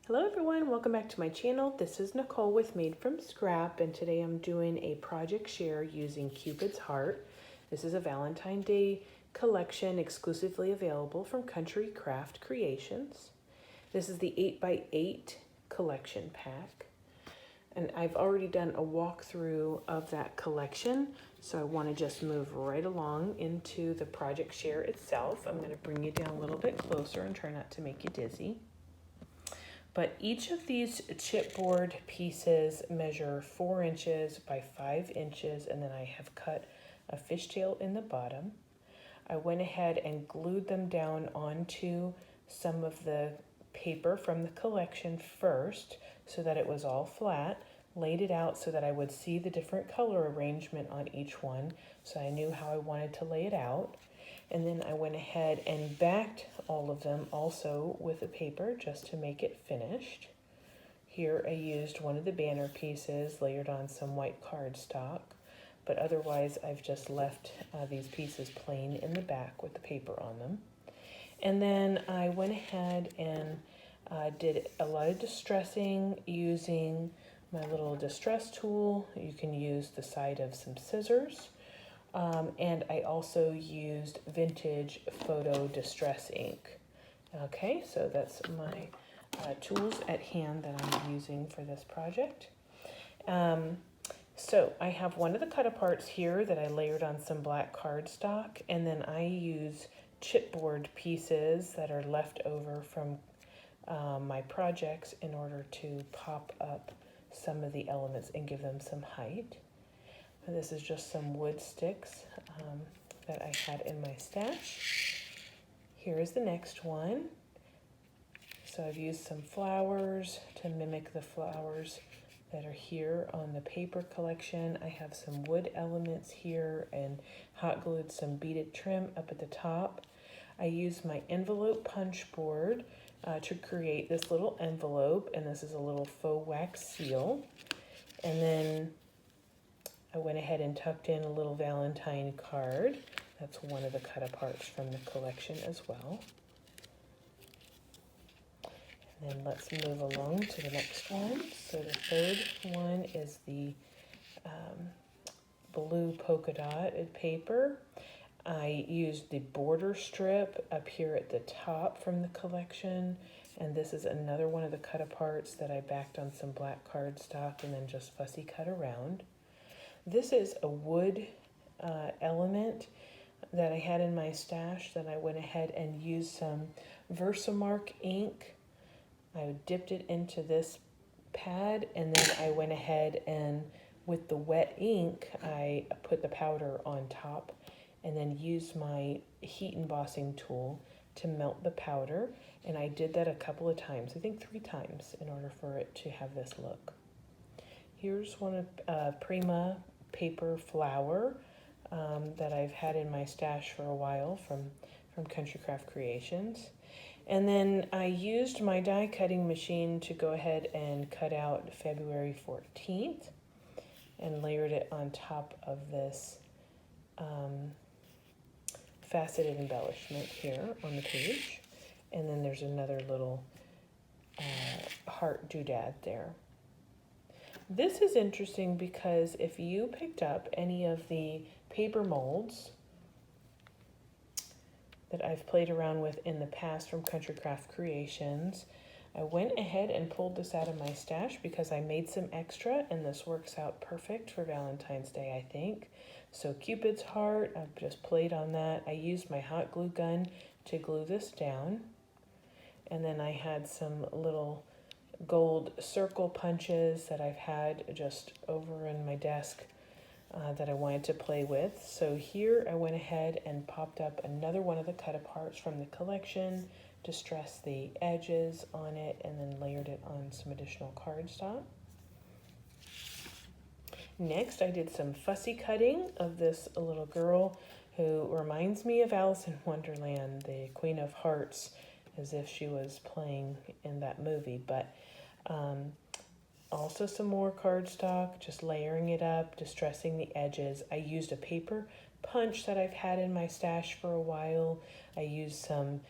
Hello everyone, welcome back to my channel. This is Nicole with Made from Scrap, and today I'm doing a project share using Cupid's Heart. This is a Valentine's Day collection exclusively available from Country Craft Creations. This is the 8x8 collection pack, and I've already done a walkthrough of that collection, so I want to just move right along into the project share itself. I'm going to bring you down a little bit closer and try not to make you dizzy. But each of these chipboard pieces measure 4 inches by 5 inches, and then I have cut a fishtail in the bottom. I went ahead and glued them down onto some of the paper from the collection first so that it was all flat, laid it out so that I would see the different color arrangement on each one, so I knew how I wanted to lay it out. And then I went ahead and backed all of them also with a paper just to make it finished. Here I used one of the banner pieces layered on some white cardstock, but otherwise I've just left these pieces plain in the back with the paper on them. And then I went ahead and did a lot of distressing using my little distress tool. You can use the side of some scissors. And I also used vintage photo distress ink. Okay, so that's my tools at hand that I'm using for this project. So I have one of the cut aparts here that I layered on some black cardstock, and then I use chipboard pieces that are left over from my projects in order to pop up some of the elements and give them some height. This is just some wood sticks that I had in my stash. Here is the next one. So I've used some flowers to mimic the flowers that are here on the paper collection. I have some wood elements here and hot glued some beaded trim up at the top. I used my envelope punch board to create this little envelope, and this is a little faux wax seal. And then I went ahead and tucked in a little Valentine card. That's one of the cut aparts from the collection as well. And then let's move along to the next one. So the third one is the blue polka dotted paper. I used the border strip up here at the top from the collection. And this is another one of the cut aparts that I backed on some black cardstock and then just fussy cut around. This is a wood element that I had in my stash that I went ahead and used some Versamark ink. I dipped it into this pad, and then I went ahead and with the wet ink, I put the powder on top and then used my heat embossing tool to melt the powder. And I did that a couple of times, I think 3 times, in order for it to have this look. Here's one of Prima paper flower that I've had in my stash for a while from Country Craft Creations. And then I used my die cutting machine to go ahead and cut out February 14th and layered it on top of this faceted embellishment here on the page. And then there's another little heart doodad there. This is interesting because if you picked up any of the paper molds that I've played around with in the past from Country Craft Creations, I went ahead and pulled this out of my stash because I made some extra, and this works out perfect for Valentine's Day, I think. So Cupid's Heart, I've just played on that. I used my hot glue gun to glue this down. And then I had some little gold circle punches that I've had just over in my desk that I wanted to play with. So here I went ahead and popped up another one of the cut aparts from the collection, distressed the edges on it, and then layered it on some additional cardstock. Next I did some fussy cutting of this little girl who reminds me of Alice in Wonderland, the Queen of Hearts, as if she was playing in that movie. But also some more cardstock, just layering it up, distressing the edges. I used a paper punch that I've had in my stash for a while. I used some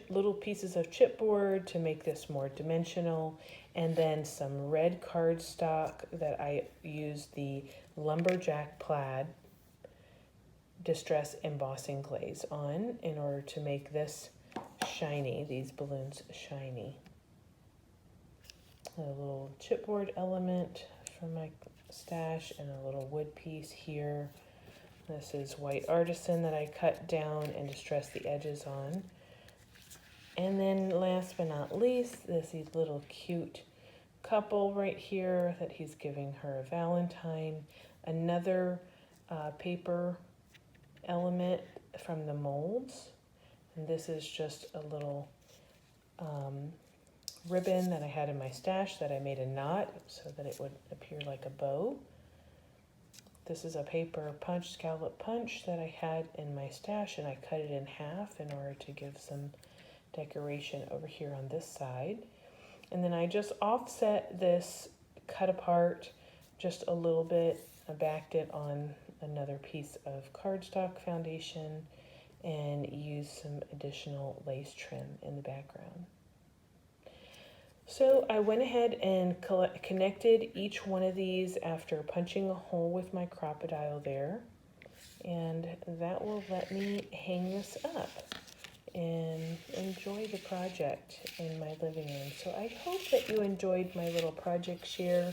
little pieces of chipboard to make this more dimensional, and then some red cardstock that I used the lumberjack plaid distress embossing glaze on in order to make this shiny, these balloons shiny. A little chipboard element from my stash and a little wood piece here. This is white artisan that I cut down and distressed the edges on. And then last but not least, this little cute couple right here that he's giving her a Valentine. Another paper element from the molds. And this is just a little ribbon that I had in my stash that I made a knot so that it would appear like a bow. This is a paper punch, scallop punch that I had in my stash, and I cut it in half in order to give some decoration over here on this side. And then I just offset this cut apart just a little bit. I backed it on another piece of cardstock foundation and used some additional lace trim in the background. So I went ahead and connected each one of these after punching a hole with my crocodile there, and that will let me hang this up and enjoy the project in my living room. So I hope that you enjoyed my little project share,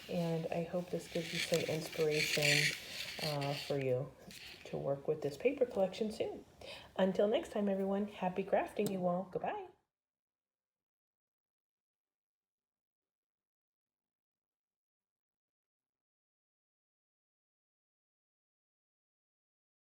and I hope this gives you some inspiration for you to work with this paper collection soon. Until next time, everyone, happy crafting, you all. Goodbye.